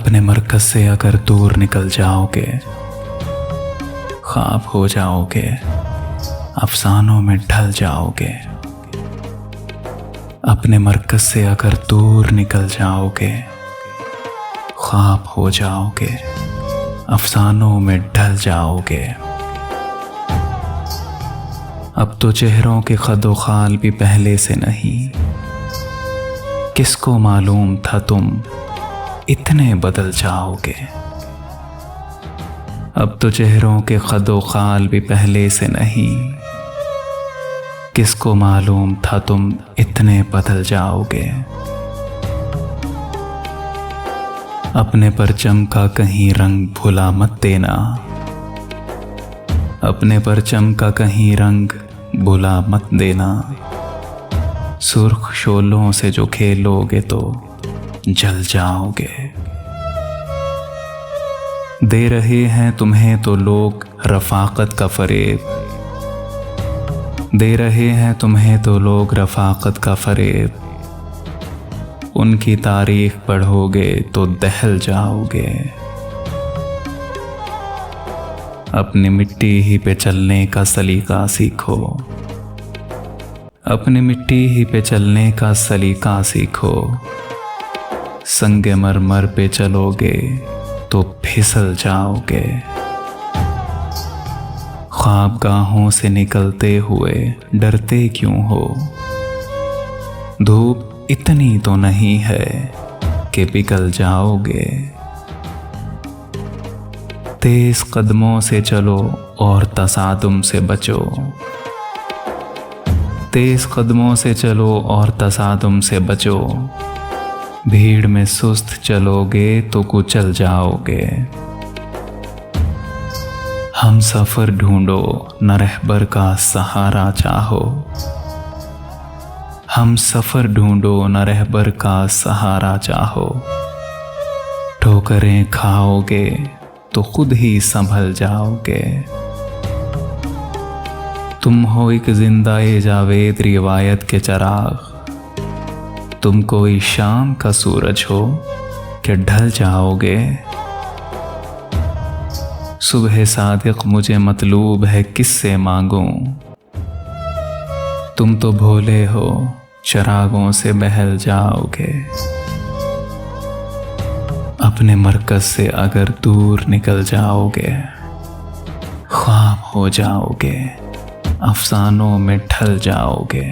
अपने मरकज से अगर दूर निकल जाओगे, ख्वाब हो जाओगे, अफसानों में ढल जाओगे। अपने मरकज से अगर दूर निकल जाओगे, ख्वाब हो जाओगे, अफसानों में ढल जाओगे। अब तो चेहरों के खदो खाल भी पहले से नहीं, किसको मालूम था तुम इतने बदल जाओगे। अब तो चेहरों के खदो खाल भी पहले से नहीं, किसको मालूम था तुम इतने बदल जाओगे। अपने परचम का कहीं रंग भुला मत देना, अपने परचम का कहीं रंग भुला मत देना। सुर्ख शोलों से जो खेलोगे तो जल जाओगे। दे रहे हैं तुम्हें तो लोग रफाकत का फरेब, दे रहे हैं तुम्हें तो लोग रफाकत का फरेब। उनकी तारीख पढ़ोगे तो दहल जाओगे। अपनी मिट्टी ही पे चलने का सलीका सीखो, अपनी मिट्टी ही पे चलने का सलीका सीखो। संगे मरमर पे चलोगे तो फिसल जाओगे। ख्वाबगाहों से निकलते हुए डरते क्यों हो? धूप इतनी तो नहीं है कि पिघल जाओगे। तेज कदमों से चलो और तसादुम से बचो, तेज कदमों से चलो और तसादुम से बचो। भीड़ में सुस्त चलोगे तो कुचल जाओगे। हम सफर ढूंढो न रहबर का सहारा चाहो, हम सफर ढूंढो न रहबर का सहारा चाहो। ठोकरें खाओगे तो खुद ही संभल जाओगे। तुम हो एक जिंदा-ए जावेद रिवायत के चराग, तुम कोई शाम का सूरज हो कि ढल जाओगे। सुबह सादिक मुझे मतलूब है किससे मांगूं, तुम तो भोले हो चरागों से बहल जाओगे। अपने मरकज से अगर दूर निकल जाओगे, ख्वाब हो जाओगे, अफसानों में ढल जाओगे।